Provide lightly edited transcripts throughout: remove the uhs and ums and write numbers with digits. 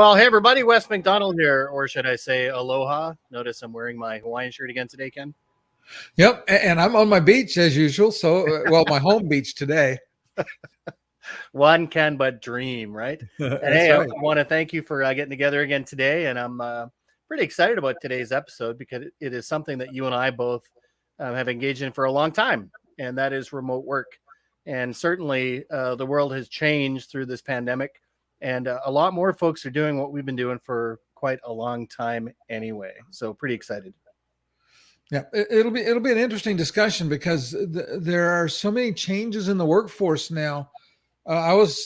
Well, hey everybody, Wes McDonald here, or should I say aloha? Notice I'm wearing my Hawaiian shirt again today, Ken. Yep, and I'm on my beach as usual. So, well, my home beach today. One can but dream, right? And That's hey, I right. want to thank you for getting together again today. And I'm pretty excited about today's episode because it is something that you and I both have engaged in for a long time, and that is remote work. And certainly the world has changed through this pandemic, and a lot more folks are doing what we've been doing for quite a long time anyway. So pretty excited. Yeah, it'll be an interesting discussion because there are so many changes in the workforce now. I was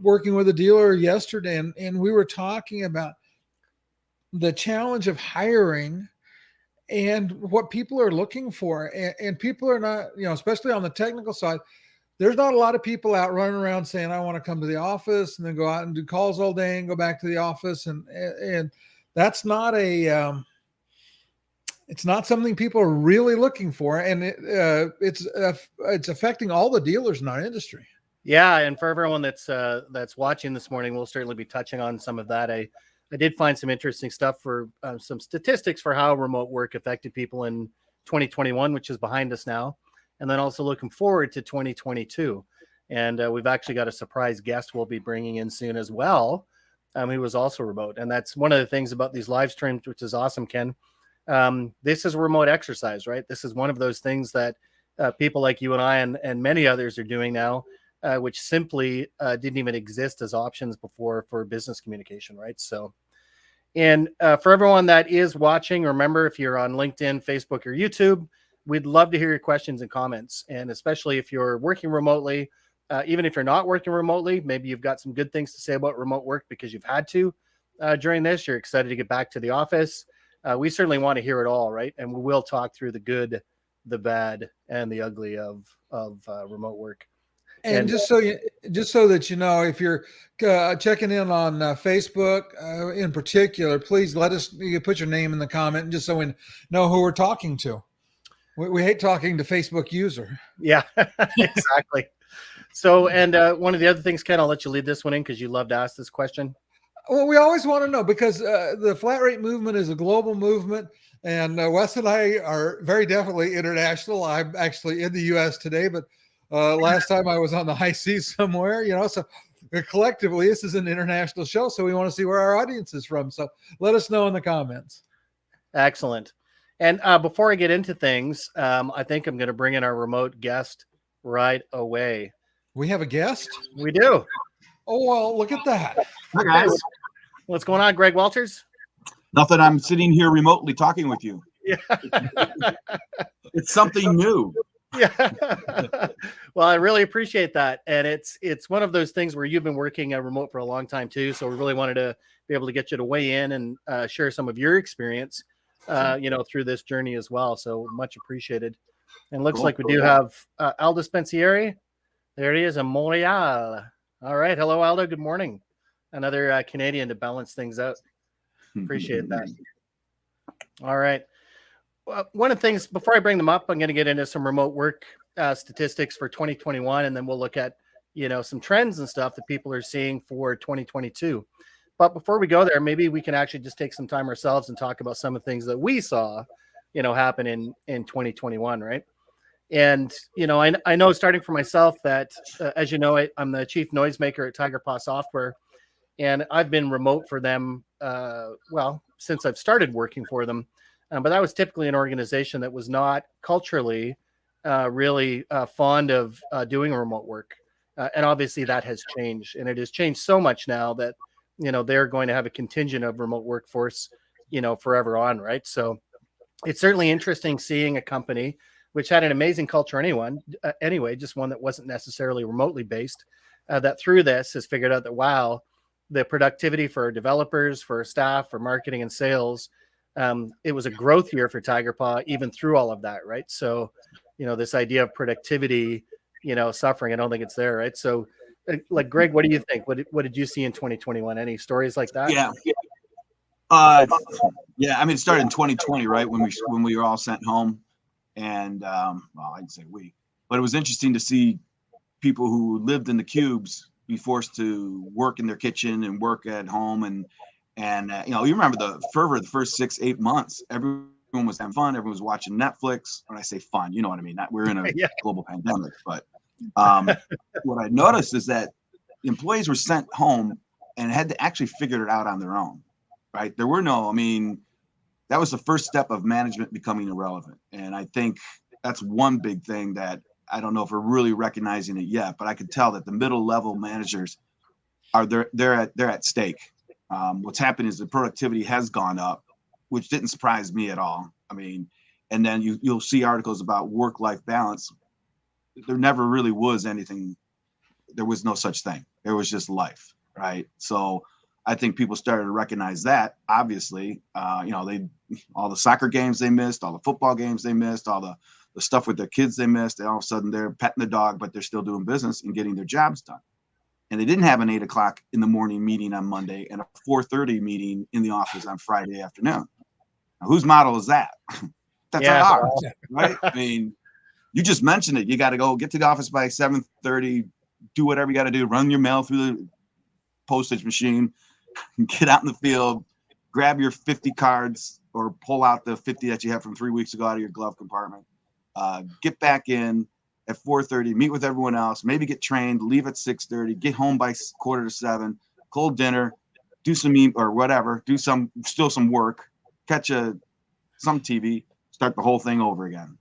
working with a dealer yesterday, and we were talking about the challenge of hiring and what people are looking for. And people are not, especially on the technical side, there's not a lot of people out running around saying, I want to come to the office and then go out and do calls all day and go back to the office. And that's not it's not something people are really looking for. And it's affecting all the dealers in our industry. Yeah, and for everyone that's watching this morning, we'll certainly be touching on some of that. I did find some interesting stuff for some statistics for how remote work affected people in 2021, which is behind us now, and then also looking forward to 2022. And we've actually got a surprise guest we'll be bringing in soon as well, who was also remote. And that's one of the things about these live streams, which is awesome, Ken. This is a remote exercise, right? This is one of those things that people like you and I and many others are doing now. Which simply didn't even exist as options before for business communication, right? So, and for everyone that is watching, remember, if you're on LinkedIn, Facebook, or YouTube, we'd love to hear your questions and comments. And especially if you're working remotely, even if you're not working remotely, maybe you've got some good things to say about remote work because you've had to during this. You're excited to get back to the office. We certainly want to hear it all, right? And we will talk through the good, the bad, and the ugly of remote work. And just so that you know, if you're checking in on Facebook in particular, please let us put your name in the comment, just so we know who we're talking to. We hate talking to Facebook user. Yeah, exactly. So, and one of the other things, Ken, I'll let you lead this one in because you love to ask this question. Well, we always want to know because the flat rate movement is a global movement, and Wes and I are very definitely international. I'm actually in the U.S. today, but last time I was on the high seas somewhere, so collectively this is an international show. So we want to see where our audience is from. So let us know in the comments. Excellent. And before I get into things, I think I'm going to bring in our remote guest right away. We have a guest? We do. Oh, well, look at that. Hi, guys. What's going on, Greg Walters? Nothing. I'm sitting here remotely talking with you. Yeah. It's something new. Yeah. Well, I really appreciate that. And it's one of those things where you've been working remote for a long time too. So we really wanted to be able to get you to weigh in and share some of your experience, through this journey as well. So much appreciated. And looks like we do have Aldo Spencieri. There he is in Montreal. All right. Hello, Aldo. Good morning. Another Canadian to balance things out. Appreciate that. All right. One of the things, before I bring them up, I'm going to get into some remote work statistics for 2021, and then we'll look at, some trends and stuff that people are seeing for 2022. But before we go there, maybe we can actually just take some time ourselves and talk about some of the things that we saw, happen in 2021, right? And, I know starting for myself that, as you know, I'm the chief noisemaker at Tiger Paw Software, and I've been remote for them, since I've started working for them. But that was typically an organization that was not culturally really fond of doing remote work. And obviously that has changed. And it has changed so much now that, they're going to have a contingent of remote workforce, forever on, right? So it's certainly interesting seeing a company which had an amazing culture anyway, just one that wasn't necessarily remotely based, that through this has figured out that, wow, the productivity for our developers, for our staff, for marketing and sales, it was a growth year for Tiger Paw, even through all of that, right? So, this idea of productivity, suffering, I don't think it's there, right? So, like, Greg, what do you think? What did you see in 2021? Any stories like that? Yeah. I mean, it started in 2020, right? When we were all sent home, and I'd say we, but it was interesting to see people who lived in the cubes, be forced to work in their kitchen and work at home. And you know, you remember the fervor of the first 6-8 months. Everyone was having fun. Everyone was watching Netflix. When I say fun, you know what I mean? We're in a Yeah. global pandemic. But what I noticed is that employees were sent home and had to actually figure it out on their own, right? There were no, I mean, that was the first step of management becoming irrelevant. And I think that's one big thing that I don't know if we're really recognizing it yet, but I could tell that the middle level managers are they're at stake. What's happened is the productivity has gone up, which didn't surprise me at all. I mean, and then you'll see articles about work-life balance. There never really was anything. There was no such thing. There was just life, right? So I think people started to recognize that. Obviously, you know, all the soccer games they missed, all the football games they missed, all the stuff with their kids they missed. And all of a sudden they're petting the dog, but they're still doing business and getting their jobs done. And they didn't have an 8 o'clock in the morning meeting on Monday and a 4:30 meeting in the office on Friday afternoon. Now, whose model is that? That's ours, right? I mean, you just mentioned it. You got to go get to the office by 7:30, do whatever you got to do, run your mail through the postage machine, get out in the field, grab your 50 cards or pull out the 50 that you have from 3 weeks ago out of your glove compartment, get back in at 4:30, meet with everyone else, maybe get trained, leave at 6:30, get home by 6:45, cold dinner, do some or whatever, do some work, catch some TV, start the whole thing over again.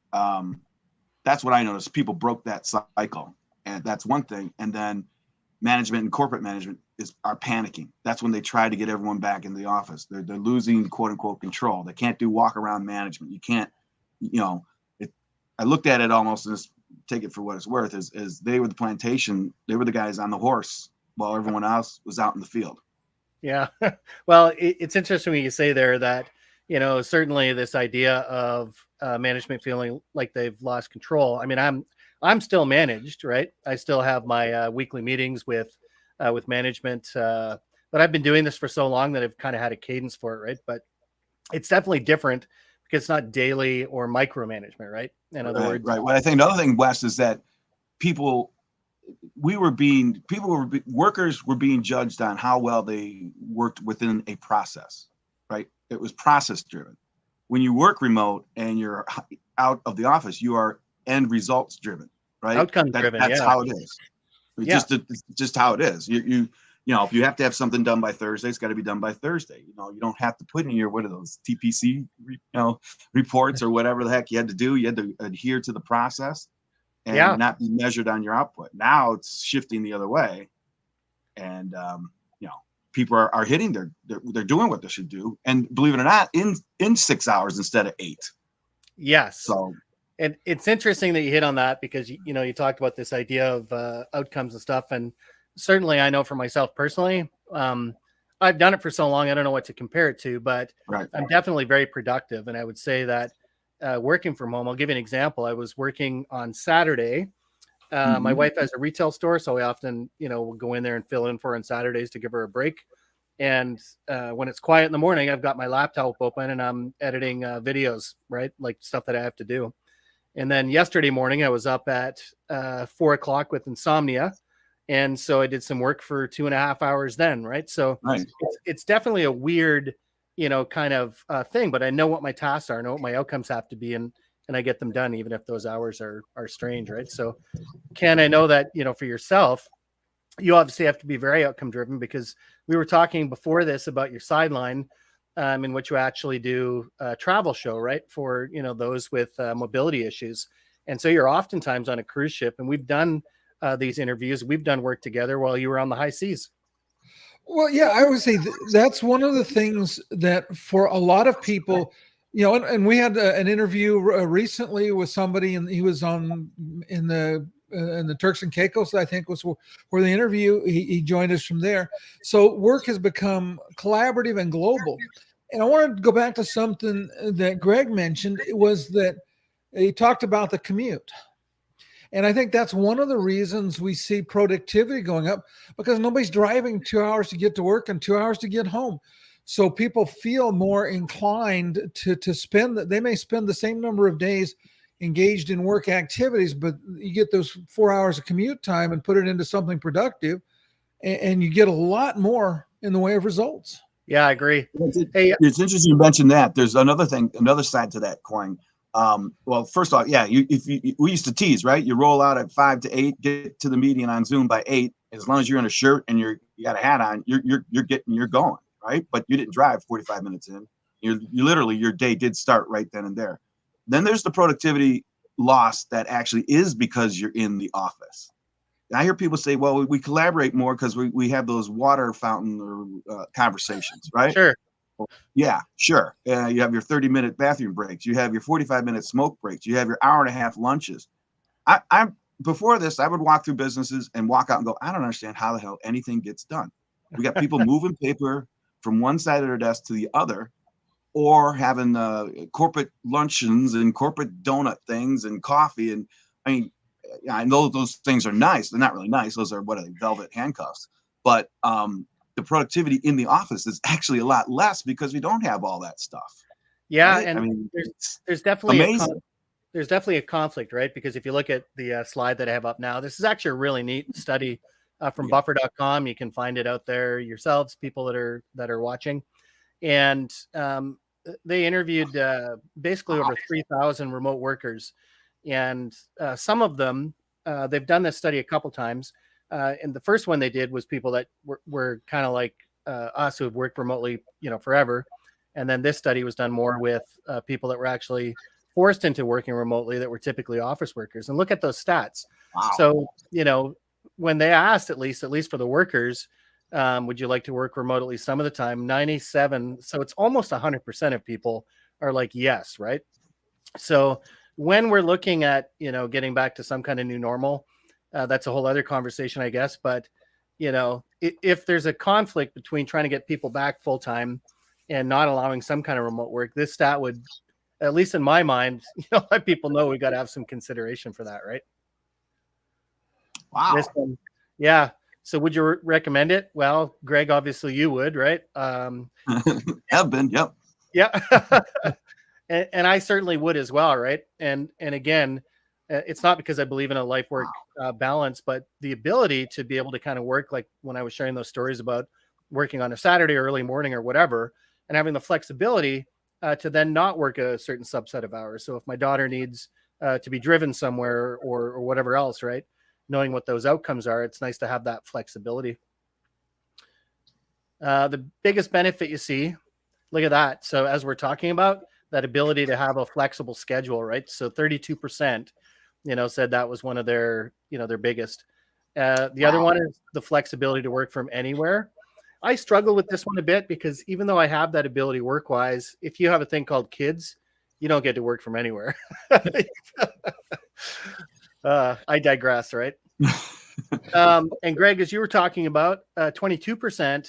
That's what I noticed. People broke that cycle, and that's one thing. And then management and corporate management are panicking. That's when they try to get everyone back in the office. They're losing quote unquote control. They can't do walk around management. You can't, you know, I looked at it almost as, take it for what it's worth, is they were the plantation. They were the guys on the horse while everyone else was out in the field. Yeah. Well, it's interesting when you say there that, you know, certainly this idea of management feeling like they've lost control. I mean, I'm still managed, right? I still have my weekly meetings with management, but I've been doing this for so long that I've kind of had a cadence for it, right? But it's definitely different because it's not daily or micromanagement, right? In other words, right. Well, I think another thing, Wes, is that workers were being judged on how well they worked within a process, right? It was process driven. When you work remote and you're out of the office, you are end results driven, right? Outcome driven. That's how it is. Just how it is. You know, if you have to have something done by Thursday, it's got to be done by Thursday. You know, you don't have to put in your, what are those TPC, reports or whatever the heck you had to do. You had to adhere to the process and not be measured on your output. Now it's shifting the other way. And, you know, people are hitting they're doing what they should do. And believe it or not, in 6 hours instead of 8. Yes. So, and it's interesting that you hit on that because, you know, you talked about this idea of outcomes and stuff. And certainly I know for myself personally, I've done it for so long, I don't know what to compare it to, but I'm definitely very productive. And I would say that working from home, I'll give you an example. I was working on Saturday. My wife has a retail store, so I often, you know, will go in there and fill in for her on Saturdays to give her a break. And when it's quiet in the morning, I've got my laptop open and I'm editing videos, right? Like stuff that I have to do. And then yesterday morning, I was up at 4 o'clock with insomnia. And so I did some work for 2.5 hours then, right? So it's definitely a weird, you know, kind of thing, but I know what my tasks are, I know what my outcomes have to be, and I get them done, even if those hours are strange, right? So Ken, I know that, you know, for yourself, you obviously have to be very outcome driven because we were talking before this about your sideline in which you actually do a travel show, right? For, you know, those with mobility issues. And so you're oftentimes on a cruise ship, and we've done these interviews. We've done work together while you were on the high seas. Well, yeah, I would say that's one of the things that for a lot of people, you know, and we had an interview recently with somebody, and he was on in the Turks and Caicos, I think was where the interview, he joined us from there. So work has become collaborative and global. And I wanted to go back to something that Greg mentioned. It was that he talked about the commute. And I think that's one of the reasons we see productivity going up, because nobody's driving 2 hours to get to work and 2 hours to get home. So people feel more inclined to spend, they may spend the same number of days engaged in work activities, but you get those 4 hours of commute time and put it into something productive. and you get a lot more in the way of results. Yeah, I agree. Hey, it's interesting you mentioned that. There's another thing, another side to that coin. Well, first off, yeah, we used to tease, right? You roll out at 5 to 8, get to the meeting on Zoom by 8. As long as you're in a shirt and you got a hat on, you're going, right? But you didn't drive 45 minutes in. You literally, your day did start right then and there. Then there's the productivity loss that actually is because you're in the office. And I hear people say, well, we collaborate more because we have those water fountain or conversations, right? Sure. Yeah, sure. You have your 30-minute bathroom breaks. You have your 45-minute smoke breaks. You have your hour-and-a-half lunches. I'm before this, I would walk through businesses and walk out and go, I don't understand how the hell anything gets done. We got people moving paper from one side of their desk to the other, or having corporate luncheons and corporate donut things and coffee. And I mean, I know those things are nice. They're not really nice. Those are, what are they, velvet handcuffs. But the productivity in the office is actually a lot less because we don't have all that stuff. Yeah, right? and I mean, there's definitely amazing. there's definitely a conflict, right? Because if you look at the slide that I have up now, this is actually a really neat study from buffer.com. You can find it out there yourselves, people that are watching. And they interviewed basically over 3,000 remote workers. And some of them, they've done this study a couple times. And the first one they did was people that were kind of like us who have worked remotely, forever. And then this study was done more with people that were actually forced into working remotely that were typically office workers. And look at those stats. Wow. So, when they asked, at least for the workers, would you like to work remotely some of the time? 97. So it's almost 100% of people are like, yes. Right. So when we're looking at, getting back to some kind of new normal, that's a whole other conversation, I guess. But, if there's a conflict between trying to get people back full time and not allowing some kind of remote work, this stat would, at least in my mind, let people know we got to have some consideration for that. Right. Wow. This one, yeah. So would you recommend it? Well, Greg, obviously you would, right? Have been. Yep. Yeah. and I certainly would as well. Right. And again, it's not because I believe in a life work balance, but the ability to be able to kind of work, like when I was sharing those stories about working on a Saturday early morning or whatever, and having the flexibility to then not work a certain subset of hours. So if my daughter needs to be driven somewhere or whatever else, right? Knowing what those outcomes are, it's nice to have that flexibility. The biggest benefit you see, look at that. So as we're talking about that ability to have a flexible schedule, right? So 32%, said that was one of their, their biggest. The other one is the flexibility to work from anywhere. I struggle with this one a bit because even though I have that ability work-wise, if you have a thing called kids, you don't get to work from anywhere. I digress, right? And Greg, as you were talking about, 22%,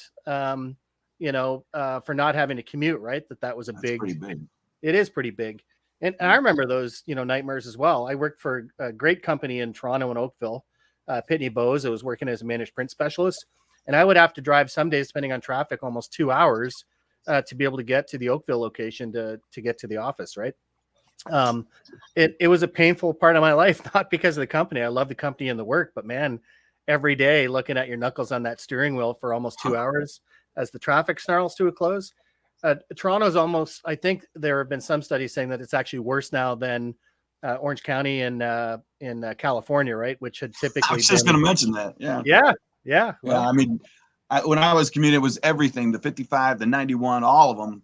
for not having to commute, right? That was That's pretty big. It is pretty big. And I remember those, nightmares as well. I worked for a great company in Toronto and Oakville, Pitney Bowes. I was working as a managed print specialist, and I would have to drive some days, depending on traffic, almost 2 hours to be able to get to the Oakville location to get to the office, right? It was a painful part of my life, not because of the company. I love the company and the work, but man, every day looking at your knuckles on that steering wheel for almost 2 hours as the traffic snarls to a close. Toronto's almost, I think there have been some studies saying that it's actually worse now than Orange County in California, right? Which had typically I was just going to mention that. Yeah. Well, I mean, when I was commuting, it was everything, the 55, the 91, all of them.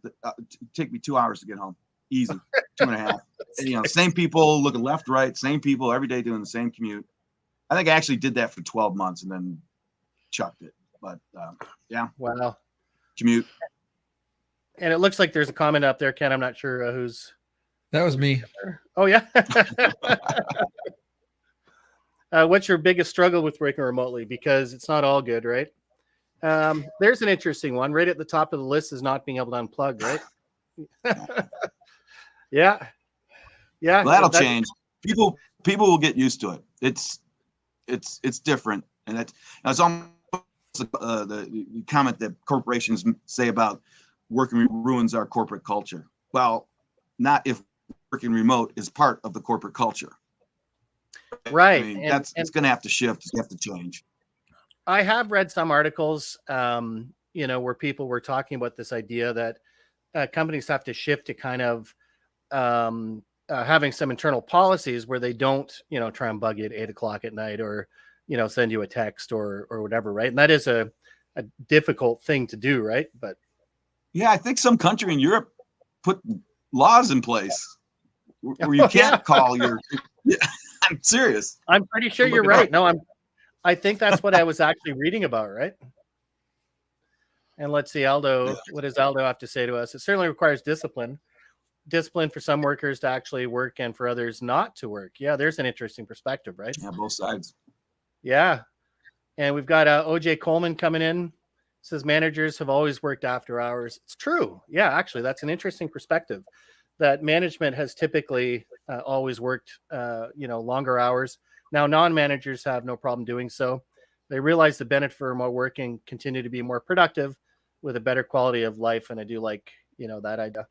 Take me 2 hours to get home. Easy, 2.5. And, same people looking left, right, same people every day doing the same commute. I think I actually did that for 12 months and then chucked it. But yeah. Wow. Commute. And it looks like there's a comment up there, Ken. I'm not sure who's. That was me. Oh, yeah. What's your biggest struggle with working remotely? Because it's not all good, right? There's an interesting one. Right at the top of the list is not being able to unplug, right? Yeah. Well, that'll change. People will get used to it. It's different, and it's almost the comment that corporations say about working ruins our corporate culture. Well, not if working remote is part of the corporate culture. Right. I mean, it's going to have to shift. It's going to have to change. I have read some articles, where people were talking about this idea that companies have to shift to kind of having some internal policies where they don't, try and bug you at 8 o'clock at night or, send you a text or whatever. Right. And that is a difficult thing to do. Right. But Yeah, I think some country in Europe put laws in place where you can't call your. Yeah, I'm serious. I'm pretty sure you're right. No, I think that's what I was actually reading about. Right. And let's see, Aldo, what does Aldo have to say to us? It certainly requires discipline for some workers to actually work and for others not to work. Yeah, there's an interesting perspective, right? Yeah, both sides. Yeah. And we've got OJ Coleman coming in. Says managers have always worked after hours. It's true. Yeah, actually, that's an interesting perspective. That management has typically always worked, longer hours. Now, non-managers have no problem doing so. They realize the benefit for remote working, continue to be more productive with a better quality of life. And I do like, that idea.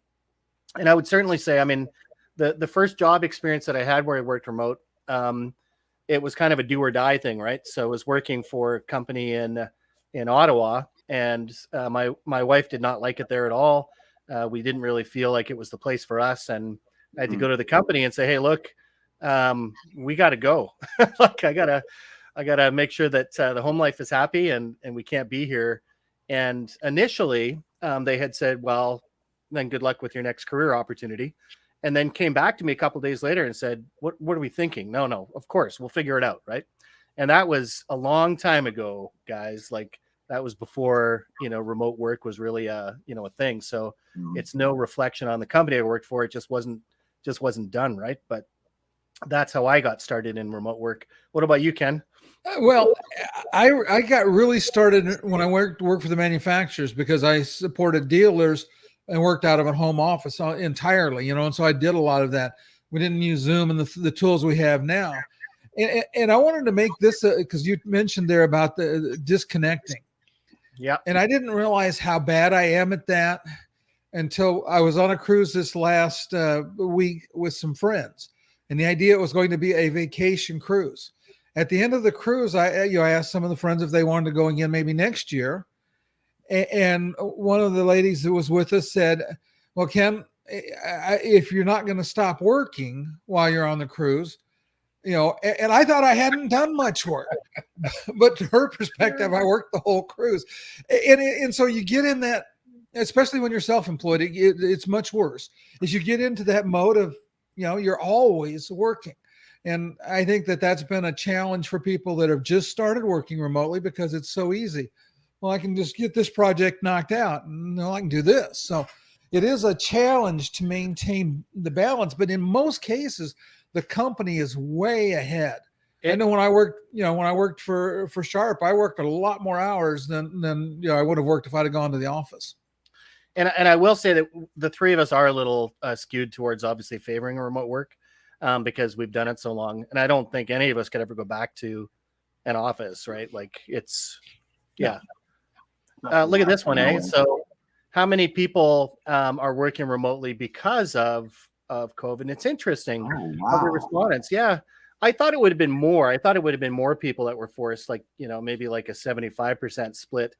And I would certainly say, I mean, the first job experience that I had where I worked remote, it was kind of a do or die thing, right? So I was working for a company in Ottawa, and my wife did not like it there at all. We didn't really feel like it was the place for us, and I had to go to the company and say, "Hey, look, we got to go. Like, I gotta make sure that the home life is happy, and we can't be here." And initially, they had said, "Well, then good luck with your next career opportunity." And then came back to me a couple of days later and said, what are we thinking? No, of course, we'll figure it out. Right. And that was a long time ago, guys. Like, that was before, remote work was really a thing. So it's no reflection on the company I worked for. It just wasn't done. Right. But that's how I got started in remote work. What about you, Ken? Well, I got really started when I worked for the manufacturers because I supported dealers and worked out of a home office entirely, and so I did a lot of that. We didn't use Zoom and the tools we have now. And I wanted to make this because you mentioned there about the disconnecting. Yeah. And I didn't realize how bad I am at that until I was on a cruise this last week with some friends. And the idea was going to be a vacation cruise. At the end of the cruise, I asked some of the friends if they wanted to go again maybe next year. And one of the ladies who was with us said, "Well, Ken, if you're not going to stop working while you're on the cruise," and I thought I hadn't done much work, but to her perspective, I worked the whole cruise. And so you get in that, especially when you're self-employed, it's much worse. Is you get into that mode of, you're always working. And I think that that's been a challenge for people that have just started working remotely because it's so easy. Well, I can just get this project knocked out and I can do this. So it is a challenge to maintain the balance, but in most cases, the company is way ahead. I know when I worked for Sharp, I worked a lot more hours than I would have worked if I'd have gone to the office. And I will say that the three of us are a little skewed towards obviously favoring remote work because we've done it so long. And I don't think any of us could ever go back to an office, right? Like, it's, yeah. Look at this one, eh? So how many people are working remotely because of COVID? It's interesting. Oh, wow. The respondents. Yeah. I thought it would have been more. I thought it would have been more people that were forced, like, maybe like a 75% split,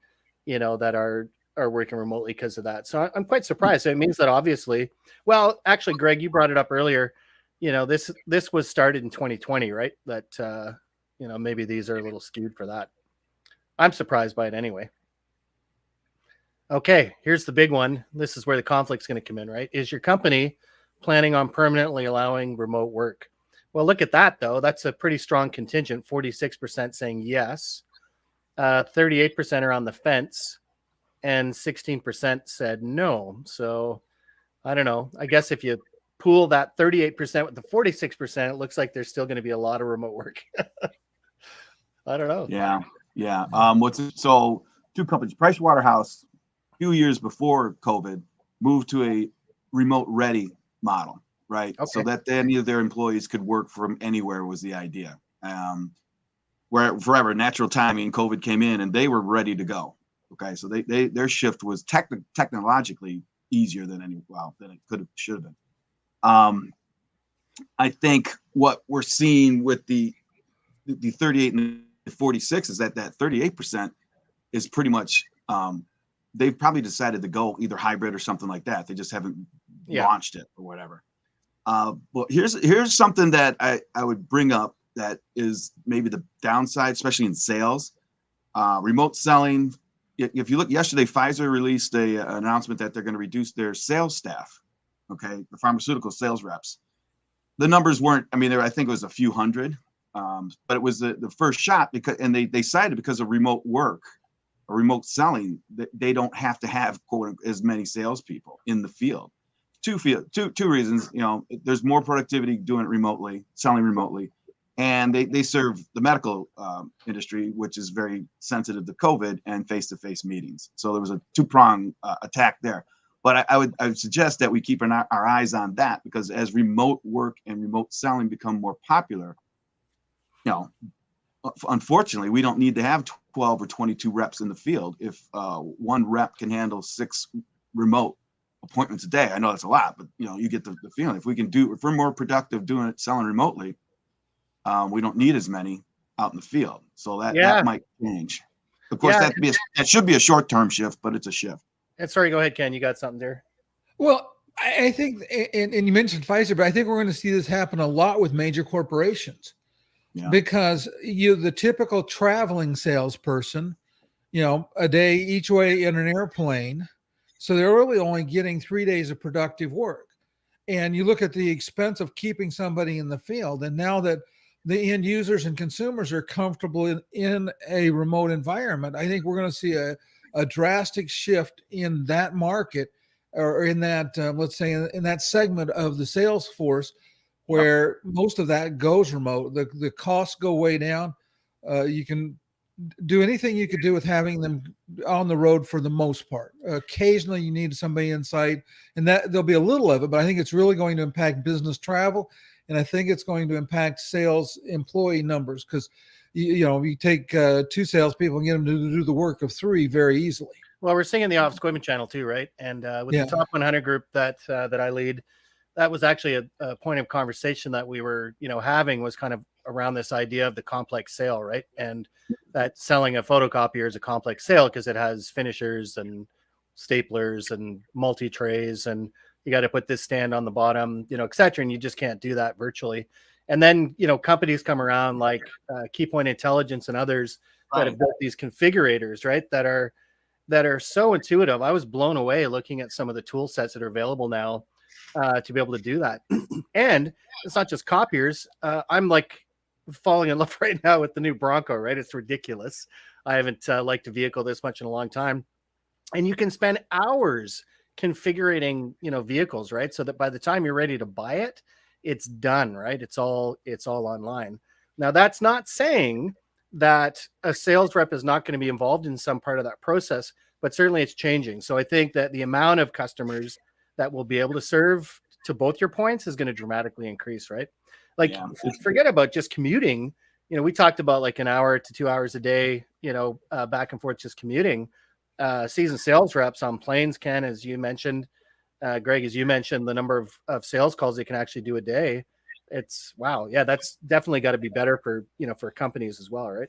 that are working remotely because of that. So I'm quite surprised. So it means that obviously, well, actually, Greg, you brought it up earlier. This was started in 2020, right? That, maybe these are a little skewed for that. I'm surprised by it anyway. Okay, here's the big one. This is where the conflict's going to come in, right? Is your company planning on permanently allowing remote work? Well, look at that, though. That's a pretty strong contingent. 46% saying yes. 38% are on the fence. And 16% said no. So I don't know. I guess if you pool that 38% with the 46%, it looks like there's still going to be a lot of remote work. I don't know. Yeah. So two companies, Pricewaterhouse, a few years before COVID, moved to a remote ready model, right? Okay. So that any of their employees could work from anywhere was the idea. Where forever, natural timing, COVID came in and they were ready to go. Okay, so their shift was technologically easier than it should have been. I think what we're seeing with the 38 and 46 is that 38% is pretty much, they've probably decided to go either hybrid or something like that. They just haven't launched it or whatever. But here's something that I would bring up that is maybe the downside, especially in sales. Remote selling. If you look yesterday, Pfizer released an announcement that they're going to reduce their sales staff. Okay, the pharmaceutical sales reps. The numbers weren't. I mean, I think it was a few hundred, but it was the first shot because, and they cited because of remote work or remote selling, that they don't have to have quote as many salespeople in the field. Two reasons. You know, there's more productivity doing it remotely, selling remotely. And they serve the medical industry, which is very sensitive to COVID and face-to-face meetings. So there was a two-pronged attack there. But I would suggest that we keep our eyes on that, because as remote work and remote selling become more popular, you know, unfortunately, we don't need to have 12 or 22 reps in the field if one rep can handle 6 remote appointments a day. I know that's a lot, but you know, you get the feeling. If we're more productive doing it, selling remotely, we don't need as many out in the field. So that might change. Of course, that should be a short-term shift, but it's a shift. And sorry, go ahead, Ken. You got something there? Well, I think, and you mentioned Pfizer, but I think we're going to see this happen a lot with major corporations. Yeah. Because the typical traveling salesperson, you know, a day each way in an airplane. So they're really only getting 3 days of productive work. And you look at the expense of keeping somebody in the field. And now that the end users and consumers are comfortable in a remote environment, I think we're going to see a drastic shift in that market, or in that, let's say, in that segment of the sales force, where most of that goes remote. The costs go way down. You can do anything you could do with having them on the road for the most part. Occasionally you need somebody inside, and that there'll be a little of it, but I think it's really going to impact business travel. And I think it's going to impact sales employee numbers, because you take 2 salespeople and get them to do the work of 3 very easily. Well, we're seeing the office equipment channel too, right? And with the top 100 group that I lead, that was actually a point of conversation that we were, having, was kind of around this idea of the complex sale, right? And that selling a photocopier is a complex sale because it has finishers and staplers and multi-trays, and you got to put this stand on the bottom, et cetera. And you just can't do that virtually. And then, companies come around like Keypoint Intelligence and others that have built these configurators, right? That are so intuitive. I was blown away looking at some of the tool sets that are available now to be able to do that. And it's not just copiers. I'm like falling in love right now with the new Bronco, right? It's ridiculous. I haven't liked a vehicle this much in a long time. And you can spend hours configuring, vehicles, right? So that by the time you're ready to buy it, it's done, right? It's all online. Now, that's not saying that a sales rep is not going to be involved in some part of that process, but certainly it's changing. So I think that the amount of customers that will be able to serve, to both your points, is going to dramatically increase, right? Like, forget about just commuting. We talked about like an hour to 2 hours a day, back and forth, just commuting. Seasoned sales reps on planes, Ken, as you mentioned, Greg, as you mentioned, the number of sales calls they can actually do a day. It's wow. Yeah, that's definitely got to be better for companies as well, right?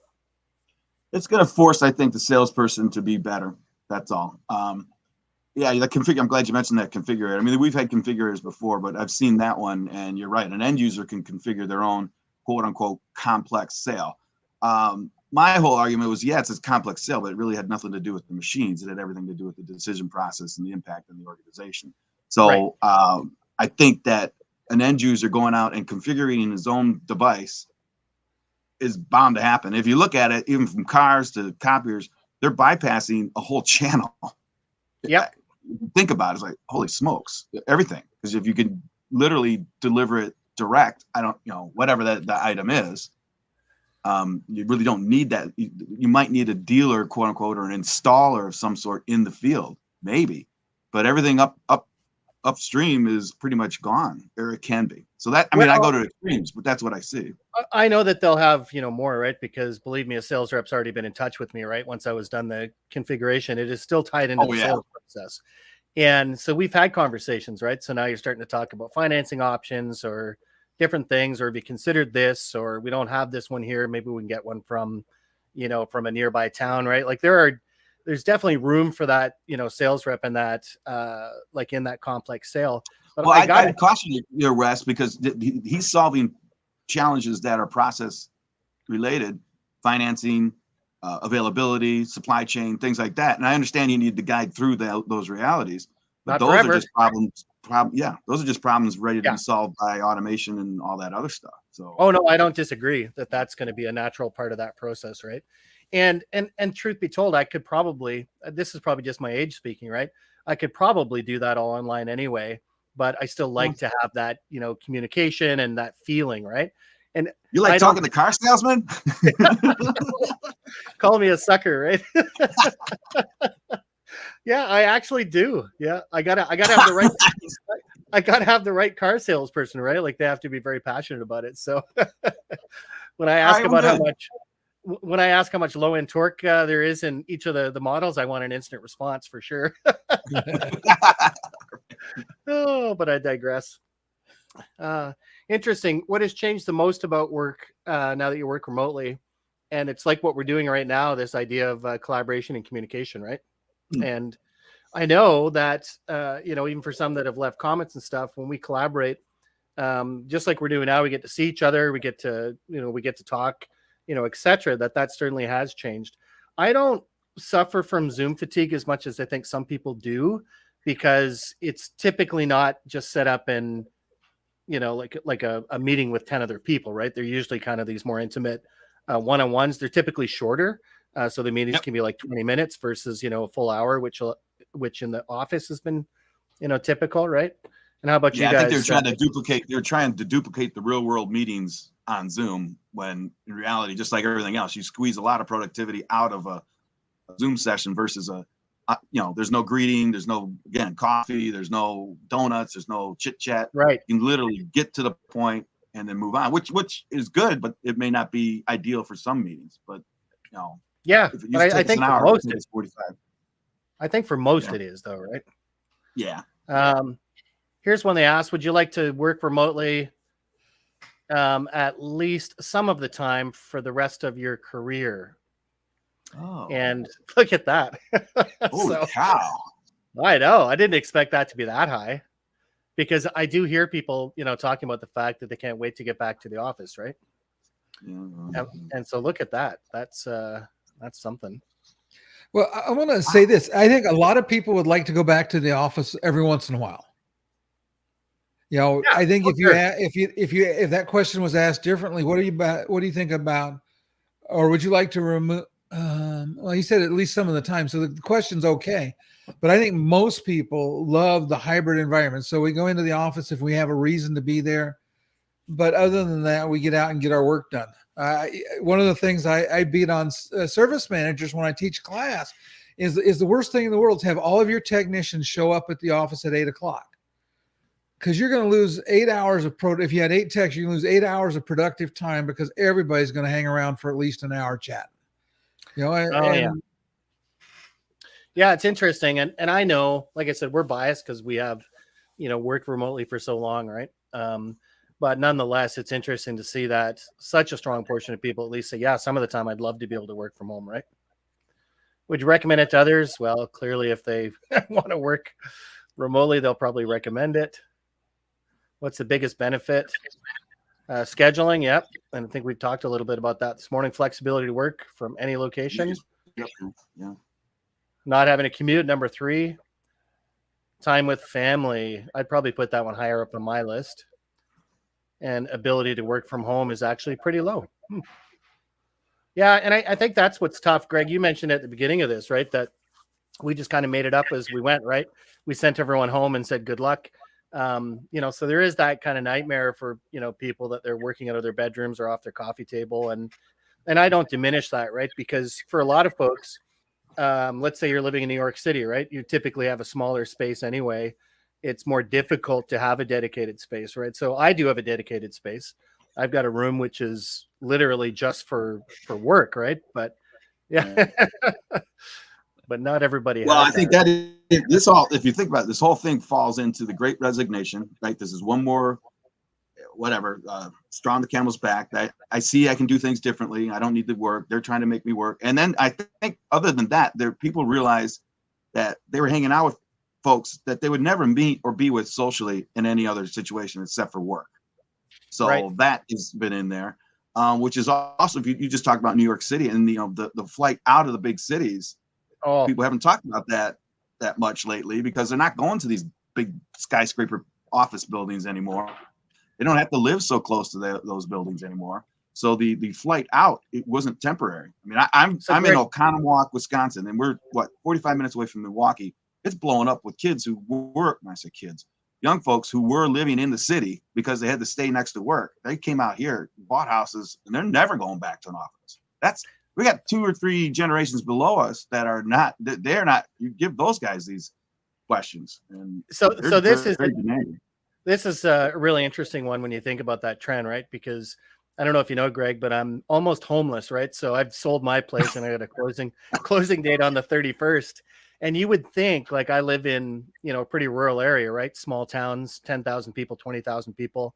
It's going to force, I think, the salesperson to be better. That's all. The configure. I'm glad you mentioned that configurator. I mean, we've had configurators before, but I've seen that one, and you're right. An end user can configure their own quote unquote complex sale. My whole argument was, it's a complex sale, but it really had nothing to do with the machines. It had everything to do with the decision process and the impact on the organization. So I think that an end user going out and configuring his own device is bound to happen. If you look at it, even from cars to copiers, they're bypassing a whole channel. Yeah. Think about it, it's like, holy smokes, everything. Because if you can literally deliver it direct, whatever the item is, you really don't need that. You might need a dealer, quote unquote, or an installer of some sort in the field, maybe. But everything upstream is pretty much gone, or it can be. So that, I go to extremes, but that's what I see. I know that they'll have, more, right? Because believe me, a sales rep's already been in touch with me, right? Once I was done the configuration, it is still tied into the sales process. And so we've had conversations, right? So now you're starting to talk about financing options or different things, or have you considered this, or we don't have this one here, maybe we can get one from from a nearby town, right? Like there's definitely room for that, sales rep and that, like in that complex sale. But Well, I got I'd caution you, Wes, because he's solving challenges that are process related, financing, availability, supply chain, things like that. And I understand you need to guide through those realities, but Not those forever. are just problems. Those are just problems ready to Yeah. be solved by automation and all that other stuff. So, oh no, I don't disagree that that's going to be a natural part of that process, right? And truth be told, I could probably, this is probably just my age speaking, right? I could probably do that all online anyway, but I still like to have that, communication and that feeling, right? And you like talking to car salesman? Call me a sucker, right? Yeah, I actually do. Yeah, I gotta have the right. I gotta have the right car salesperson, right? Like they have to be very passionate about it. So when I ask about how much low end torque there is in each of the models, I want an instant response for sure. Oh, but I digress. Interesting. What has changed the most about work now that you work remotely? And it's like what we're doing right now, this idea of collaboration and communication, right? And I know that, even for some that have left comments and stuff, when we collaborate, just like we're doing now, we get to see each other, we get to talk, etc. That certainly has changed. I don't suffer from Zoom fatigue as much as I think some people do, because it's typically not just set up in, like a meeting with 10 other people, right? They're usually kind of these more intimate one-on-ones. They're typically shorter. So the meetings can be like 20 minutes versus, a full hour, which in the office has been, typical, right? And how about you guys? I think they're trying to duplicate the real world meetings on Zoom, when in reality, just like everything else, you squeeze a lot of productivity out of a Zoom session versus there's no greeting, there's no, again, coffee, there's no donuts, there's no chit chat. Right. You can literally get to the point and then move on, which is good, but it may not be ideal for some meetings. But yeah, but I think for most it's 45. I think for most it is, though, right? Yeah. Here's one they asked: would you like to work remotely at least some of the time for the rest of your career? Oh, and look at that. Holy cow. I know. I didn't expect that to be that high, because I do hear people, talking about the fact that they can't wait to get back to the office, right? And so look at that. That's something. Well, I want to say this. I think a lot of people would like to go back to the office every once in a while. I think if that question was asked differently, what do you think about, or would you like to remove? Well, you said at least some of the time, so the question's okay. But I think most people love the hybrid environment. So we go into the office if we have a reason to be there. But other than that, we get out and get our work done. One of the things I beat on service managers when I teach class is the worst thing in the world to have all of your technicians show up at the office at 8:00, because you're going to lose 8 hours of if you had 8 techs, you lose 8 hours of productive time, because everybody's going to hang around for at least an hour chatting. Yeah, it's interesting. And I know, like I said, we're biased because we have, worked remotely for so long, right? But nonetheless, it's interesting to see that such a strong portion of people at least say, yeah, some of the time I'd love to be able to work from home, right? Would you recommend it to others? Well, clearly, if they want to work remotely, they'll probably recommend it. What's the biggest benefit? Scheduling, yep. And I think we've talked a little bit about that this morning. Flexibility to work from any location. Yep. Yeah. Not having a commute, number 3. Time with family. I'd probably put that one higher up on my list. And ability to work from home is actually pretty low. Yeah, and I think that's what's tough. Greg, you mentioned at the beginning of this, right, that we just kind of made it up as we went, right? We sent everyone home and said good luck. So there is that kind of nightmare for, people that they're working out of their bedrooms or off their coffee table. And I don't diminish that, right? Because for a lot of folks, let's say you're living in New York City, right? You typically have a smaller space anyway. It's more difficult to have a dedicated space, right? So I do have a dedicated space. I've got a room which is literally just for work, right? But yeah, but not everybody. Well, I think that if you think about it, this whole thing falls into the Great Resignation, right? This is one more whatever, straw on the camel's back. That I see I can do things differently. I don't need to work. They're trying to make me work. And then I think other than that, people realize that they were hanging out with folks that they would never meet or be with socially in any other situation except for work. So that has been in there, which is also, if you just talked about New York City and the flight out of the big cities. People haven't talked about that much lately because they're not going to these big skyscraper office buildings anymore. They don't have to live so close to those buildings anymore. So the flight out, it wasn't temporary. I mean, I'm in Oconomowoc, Wisconsin, and we're 45 minutes away from Milwaukee. It's blowing up with kids who work. When I say kids, young folks who were living in the city because they had to stay next to work. They came out here, bought houses, and they're never going back to an office. We got 2 or 3 generations below us that are not. They're not. You give those guys these questions, and so this is a really interesting one when you think about that trend, right? Because I don't know if you know, Greg, but I'm almost homeless, right? So I've sold my place and I got a closing date on the 31st. And you would think, like, I live in, a pretty rural area, right? Small towns, 10,000 people, 20,000 people.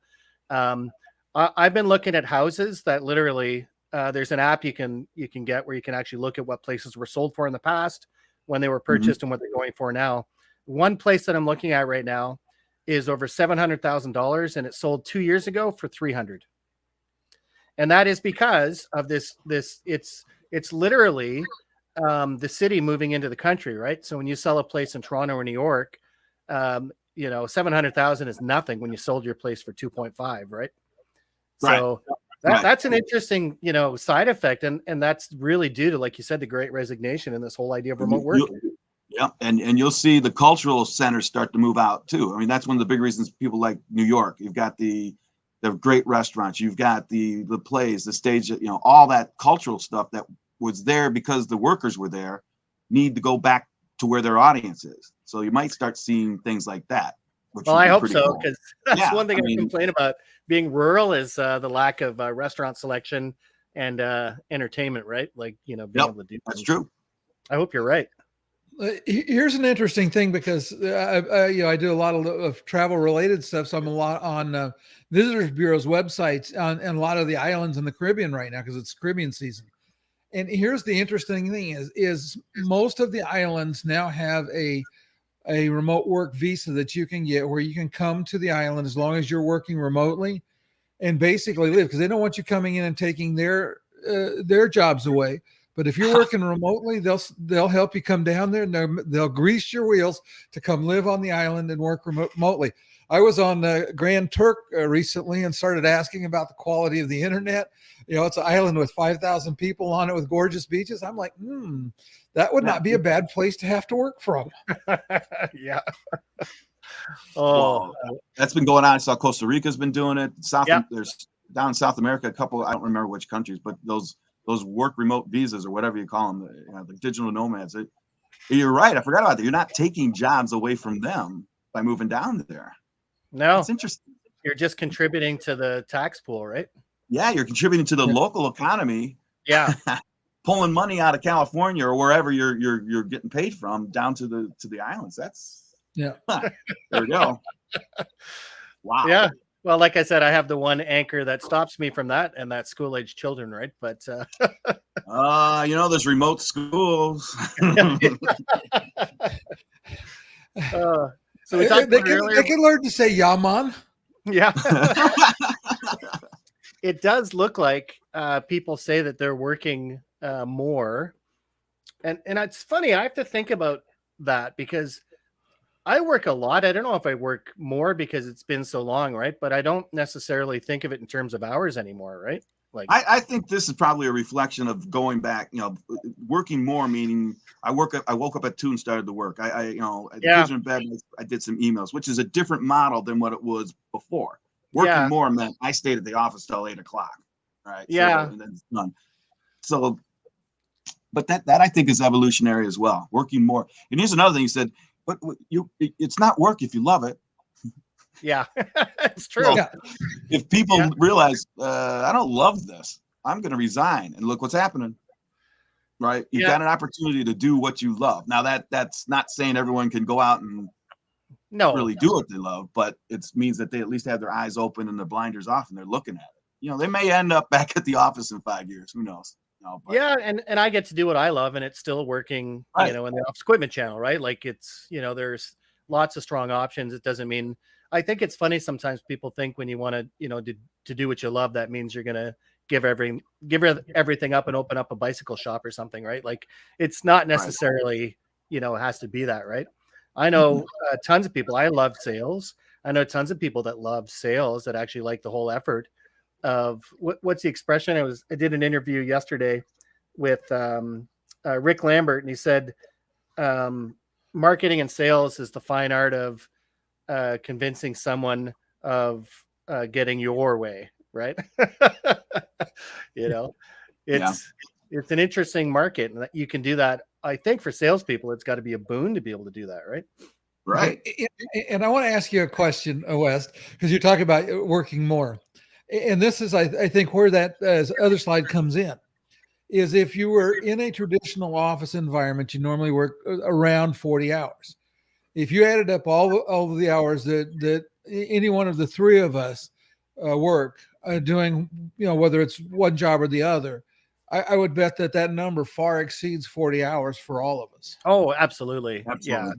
I've been looking at houses that literally, there's an app you can get where you can actually look at what places were sold for in the past, when they were purchased, and what they're going for now. One place that I'm looking at right now is over $700,000, and it sold 2 years ago for $300,000. And that is because of this. It's literally the city moving into the country, right? So when you sell a place in Toronto or New York, $700,000 is nothing when you sold your place for 2.5, right? So that's an interesting, side effect, and that's really due to, like you said, the Great Resignation and this whole idea of remote work. Yeah, and you'll see the cultural centers start to move out too. I mean, that's one of the big reasons people like New York. You've got the great restaurants, you've got the plays, the stage, all that cultural stuff that was there because the workers were there, need to go back to where their audience is. So you might start seeing things like that. Well, I hope so, because that's one thing I complain about being rural is the lack of restaurant selection and entertainment, right? Like, being able to do things. That's true. I hope you're right. Here's an interesting thing, because I do a lot of travel related stuff. So I'm a lot on Visitors Bureau's websites and a lot of the islands in the Caribbean right now, because it's Caribbean season. And here's the interesting thing is most of the islands now have a remote work visa that you can get, where you can come to the island as long as you're working remotely and basically live, because they don't want you coming in and taking their jobs away. But if you're working remotely, they'll help you come down there, and they'll grease your wheels to come live on the island and work remotely. I was on Grand Turk recently and started asking about the quality of the internet. It's an island with 5,000 people on it with gorgeous beaches. I'm like, that would not be a bad place to have to work from. Yeah. Well, that's been going on. I saw Costa Rica's been doing it. There's down in South America, a couple, I don't remember which countries, but those work remote visas, or whatever you call them, the digital nomads. You're right. I forgot about that. You're not taking jobs away from them by moving down there. No, it's interesting. You're just contributing to the tax pool, right? Yeah, you're contributing to the local economy. Yeah, pulling money out of California or wherever you're getting paid from down to the islands. There we go. Wow. Yeah. Well, like I said, I have the one anchor that stops me from that, and that's school-age children, right? But there's remote schools. So they can learn to say "yaman." Yeah. It does look like people say that they're working more, and it's funny. I have to think about that, because I work a lot. I don't know if I work more because it's been so long, right? But I don't necessarily think of it in terms of hours anymore, right? Like, I think this is probably a reflection of going back, working more, meaning I woke up at 2 and started to work. The kids are in bed. I did some emails, which is a different model than what it was before. Working more meant I stayed at the office till 8 o'clock. Right. Yeah. So, and then it's done. So, but that I think is evolutionary as well. Working more. And here's another thing you said, but it's not work if you love it. Yeah, it's true. So if people realize, I don't love this, I'm going to resign, and look what's happening. Right. You've got an opportunity to do what you love. Now that's not saying everyone can go out and No, really do what they love, but it means that they at least have their eyes open and their blinders off and they're looking at it. You know, they may end up back at the office in 5 years. Who knows? No, but, yeah, and I get to do what I love, and it's still working, right. in the office equipment channel, right? Like it's, there's lots of strong options. It doesn't mean I think it's funny sometimes people think when you want to, to do what you love, that means you're gonna everything up and open up a bicycle shop or something, right? Like it's not Right. necessarily, it has to be that, right? I know tons of people. I love sales. I know tons of people that love sales that actually like the whole effort of what's the expression? I did an interview yesterday with Rick Lambert, and he said marketing and sales is the fine art of convincing someone of getting your way, right? Yeah. It's an interesting market, and you can do that. I think for salespeople, it's got to be a boon to be able to do that, right? Right. And I want to ask you a question, West, because you're talking about working more. And this is, I think, where that other slide comes in, is if you were in a traditional office environment, you normally work around 40 hours. If you added up all of the hours that any one of the three of us work doing, whether it's one job or the other, I would bet that number far exceeds 40 hours for all of us. Oh, absolutely. Absolutely. Yeah.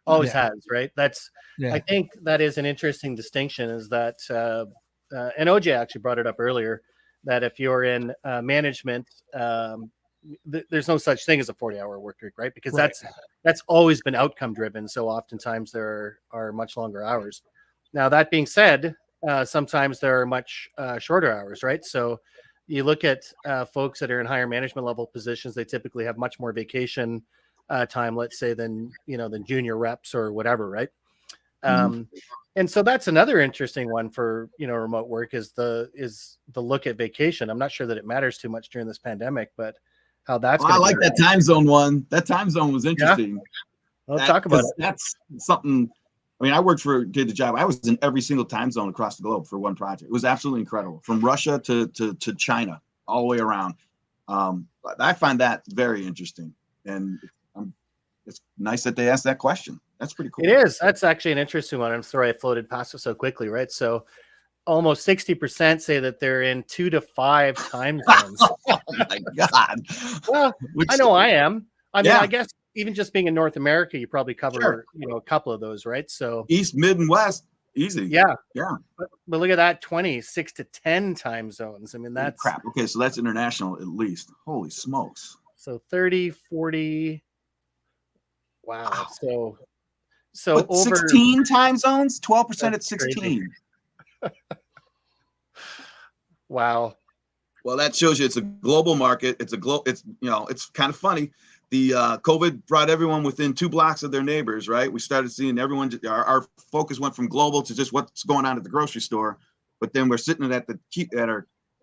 Always Yeah. has, right? Yeah. I think that is an interesting distinction, is that, and OJ actually brought it up earlier, that if you're in management, there's no such thing as a 40-hour work week, right? Because Right. that's always been outcome driven. So oftentimes there are much longer hours. Now, that being said, sometimes there are much shorter hours, right? So you look at folks that are in higher management level positions, they typically have much more vacation time, let's say, than junior reps or whatever, right? And so that's another interesting one for remote work, is the look at vacation. I'm not sure that it matters too much during this pandemic, but how that's I like that time zone one. That time zone was interesting. We'll talk about it. That's something. I mean, did the job. I was in every single time zone across the globe for one project. It was absolutely incredible, from Russia to China, all the way around. I find that very interesting, and it's nice that they asked that question. That's pretty cool. It is. That's actually an interesting one. I'm sorry I floated past it so quickly, right? So almost 60% say that they're in 2 to 5 time zones. Oh my God. Well, I know I am. I mean, Yeah. I guess even just being in North America, you probably cover, a couple of those, right? So East, Mid, and West, easy. yeah. Yeah. But look at that, 6 to 10 time zones. I mean, that's crap. Okay, so that's international at least. Holy smokes. so 30, 40. Wow. So But over 16 time zones, 12% at 16. crazy. Wow. Well, that shows you it's a global market. It's it's kind of funny. The COVID brought everyone within 2 blocks of their neighbors, right? We started seeing everyone. Our focus went from global to just what's going on at the grocery store. But then we're sitting at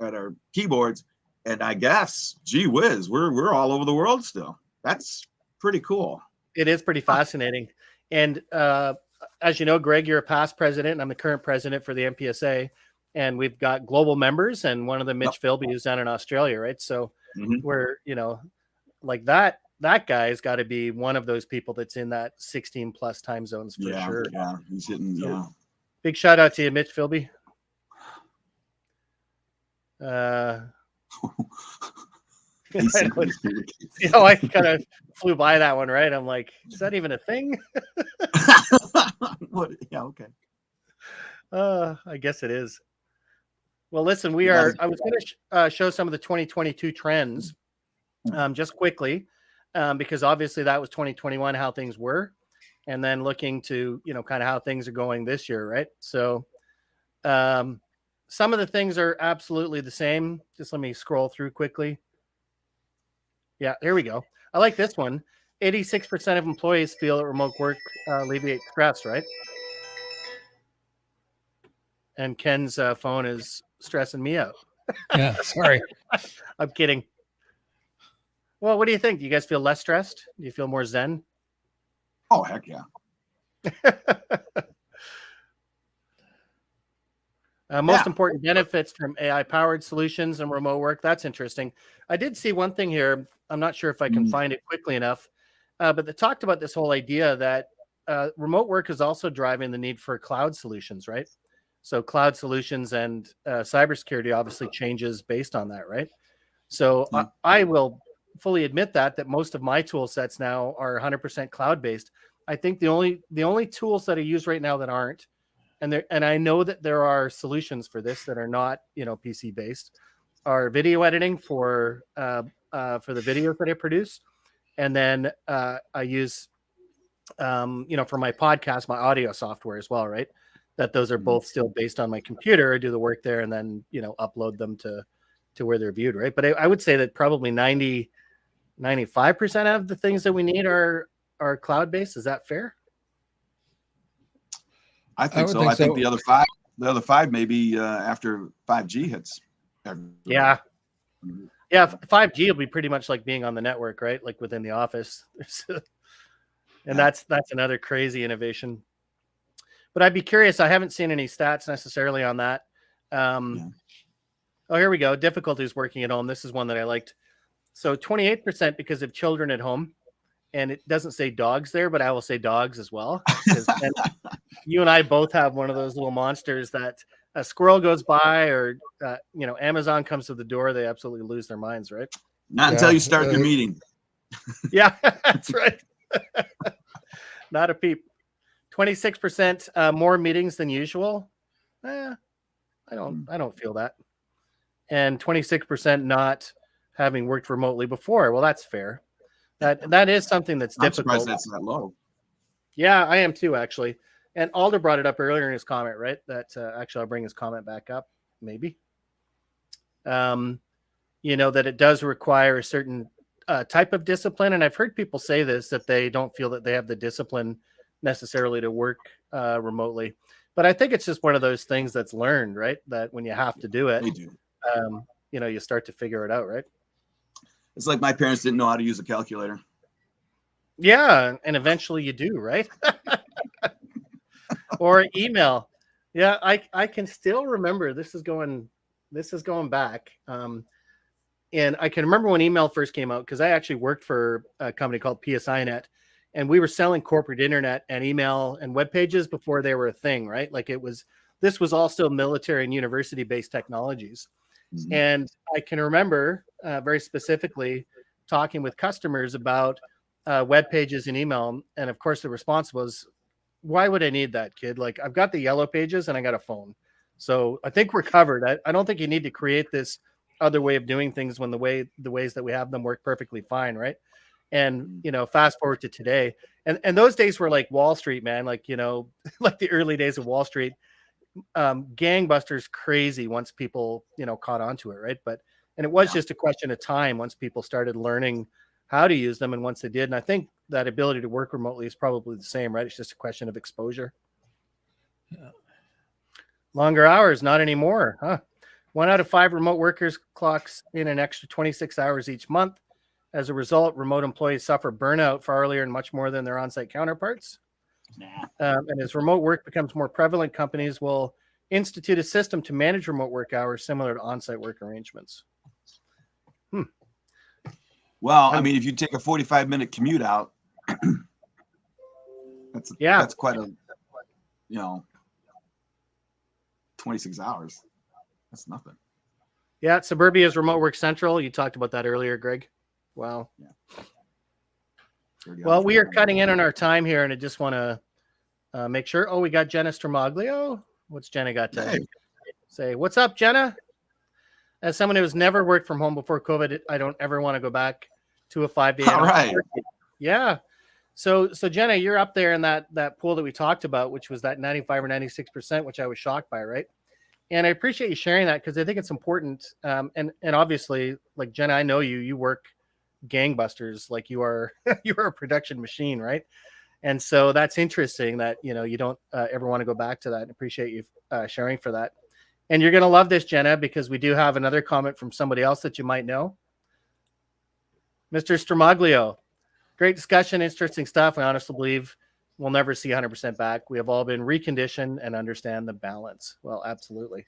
our keyboards, and I guess, gee whiz, we're all over the world still. That's pretty cool. It is pretty fascinating. And as you know, Greg, you're a past president, and I'm the current president for the MPSA. And we've got global members, and one of them, Mitch Philby, who's down in Australia, right? So we're, like that guy's got to be one of those people that's in that 16 plus time zones for sure. Yeah, he's hitting, So, big shout out to you, Mitch Philby. I kind of flew by that one, right? I'm like, is that even a thing? What? Yeah, okay. I guess it is. Well, listen, I was going to show some of the 2022 trends just quickly, because obviously that was 2021, how things were, and then looking to, kind of how things are going this year, right? So some of the things are absolutely the same. Just let me scroll through quickly. Yeah, here we go. I like this one. 86% of employees feel that remote work alleviates stress, right? And Ken's phone is stressing me out. Yeah, sorry. I'm kidding. Well, what do you think? Do you guys feel less stressed? Do you feel more zen? Oh, heck yeah. Most important benefits from AI-powered solutions and remote work. That's interesting. I did see one thing here. I'm not sure if I can find it quickly enough, but they talked about this whole idea that remote work is also driving the need for cloud solutions, right? So cloud solutions and cybersecurity obviously changes based on that, right? So Yeah. I will fully admit that most of my tool sets now are 100% cloud based. I think the only tools that I use right now that aren't, and I know that there are solutions for this that are not, PC based, are video editing for the videos that I produce, and then I use for my podcast, my audio software as well, right? That those are both still based on my computer. I do the work there and then, upload them to where they're viewed, right? But I would say that probably 95% of the things that we need are cloud-based. Is that fair? I think so. think I think so. the other five maybe after 5G hits. Yeah. Yeah, 5G will be pretty much like being on the network, right? Like within the office. And that's another crazy innovation. But I'd be curious. I haven't seen any stats necessarily on that. Oh, here we go. Difficulties working at home. This is one that I liked. So 28% because of children at home. And it doesn't say dogs there, but I will say dogs as well. And you and I both have one of those little monsters that a squirrel goes by or, Amazon comes to the door. They absolutely lose their minds, right? Not until you start your meeting. Yeah, that's right. Not a peep. 26% more meetings than usual. I don't feel that. And 26% not having worked remotely before. Well, that's fair. That is something that's difficult. I'm surprised that's that low. Yeah, I am too, actually. And Alder brought it up earlier in his comment, right? That actually, I'll bring his comment back up, maybe. That it does require a certain type of discipline. And I've heard people say this, that they don't feel that they have the discipline necessarily to work remotely. But I think it's just one of those things that's learned, right? That when you have to do it, you start to figure it out, right? It's like my parents didn't know how to use a calculator. Yeah, and eventually you do, right? Or email. Yeah, I can still remember. This is going back. And I can remember when email first came out because I actually worked for a company called PSINet, and we were selling corporate internet and email and web pages before they were a thing, right? Like this was all still military and university based technologies. Mm-hmm. And I can remember very specifically talking with customers about web pages and email. And of course, the response was, why would I need that, kid? Like, I've got the yellow pages and I got a phone. So I think we're covered. I don't think you need to create this other way of doing things when the ways that we have them work perfectly fine, right? And, fast forward to today. And those days were like Wall Street, man. Like, like the early days of Wall Street. Gangbusters crazy once people caught on to it, right? And it was just a question of time once people started learning how to use them, and once they did, and I think that ability to work remotely is probably the same, right? It's just a question of exposure. Longer hours, not anymore, huh? 1 out of 5 remote workers clocks in an extra 26 hours each month. As a result, remote employees suffer burnout far earlier and much more than their on-site counterparts. And as remote work becomes more prevalent, companies will institute a system to manage remote work hours similar to on-site work arrangements. Well, I mean, if you take a 45-minute commute out, that's quite a, 26 hours. That's nothing. Yeah, Suburbia's Remote Work Central. You talked about that earlier, Greg. Wow. Yeah. Well, we are cutting in on our time here, and I just want to make sure. Oh, we got Jenna Stromaglio. What's Jenna got to say? What's up, Jenna? As someone who has never worked from home before COVID, I don't ever want to go back to a 5-day. All right. Yeah. So Jenna, you're up there in that pool that we talked about, which was that 95 or 96%, which I was shocked by, right? And I appreciate you sharing that because I think it's important. And obviously, like Jenna, I know you work gangbusters, like you are a production machine, right? And so that's interesting that you don't ever want to go back to that. I appreciate you sharing for that. And you're going to love this, Jenna, because we do have another comment from somebody else that you might know. Mr. Stromaglio, great discussion, interesting stuff. I honestly believe we'll never see 100% back. We have all been reconditioned and understand the balance. Well, absolutely.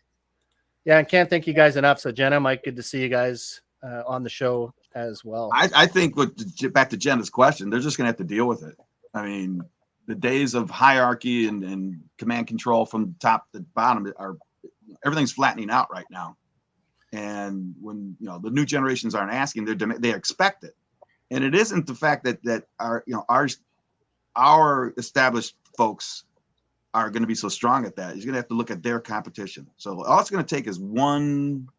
Yeah, I can't thank you guys enough. So Jenna, Mike, good to see you guys on the show as well. I think back to Jenna's question, they're just going to have to deal with it. I mean, the days of hierarchy and command control from top to bottom are, everything's flattening out right now. And when, you know, the new generations aren't asking, they expect it. And it isn't the fact that our, you know, our established folks are going to be so strong at that. He's going to have to look at their competition. So all it's going to take is one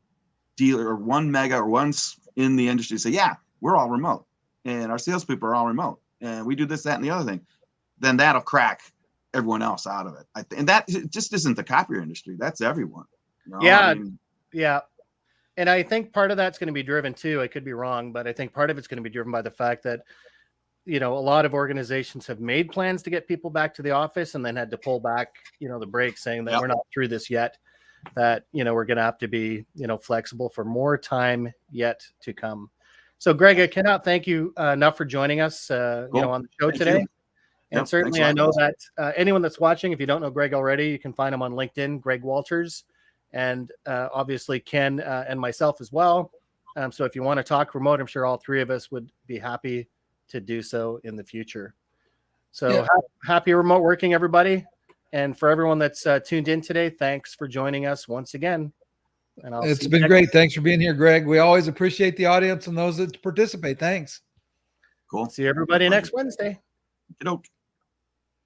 dealer or one mega or one in the industry to say, yeah, we're all remote and our salespeople are all remote and we do this, that, and the other thing. Then that'll crack everyone else out of it. And that just isn't the copier industry. That's everyone. You know? Yeah. I mean, yeah. And I think part of that's going to be driven too. I could be wrong, but I think part of it's going to be driven by the fact that, you know, a lot of organizations have made plans to get people back to the office and then had to pull back, you know, the brakes, saying that we're not through this yet, that, you know, we're going to have to be, you know, flexible for more time yet to come. So Greg, I cannot thank you enough for joining us, you know, on the show today. And certainly I know that anyone that's watching, if you don't know Greg already, you can find him on LinkedIn, Greg Walters, and obviously Ken and myself as well. So if you want to talk remote, I'm sure all three of us would be happy to do so in the future. So happy remote working, everybody. And for everyone that's tuned in today, thanks for joining us once again. And it's been great. Thanks for being here, Greg. We always appreciate the audience and those that participate. Thanks. Cool. See everybody next Wednesday. Get out.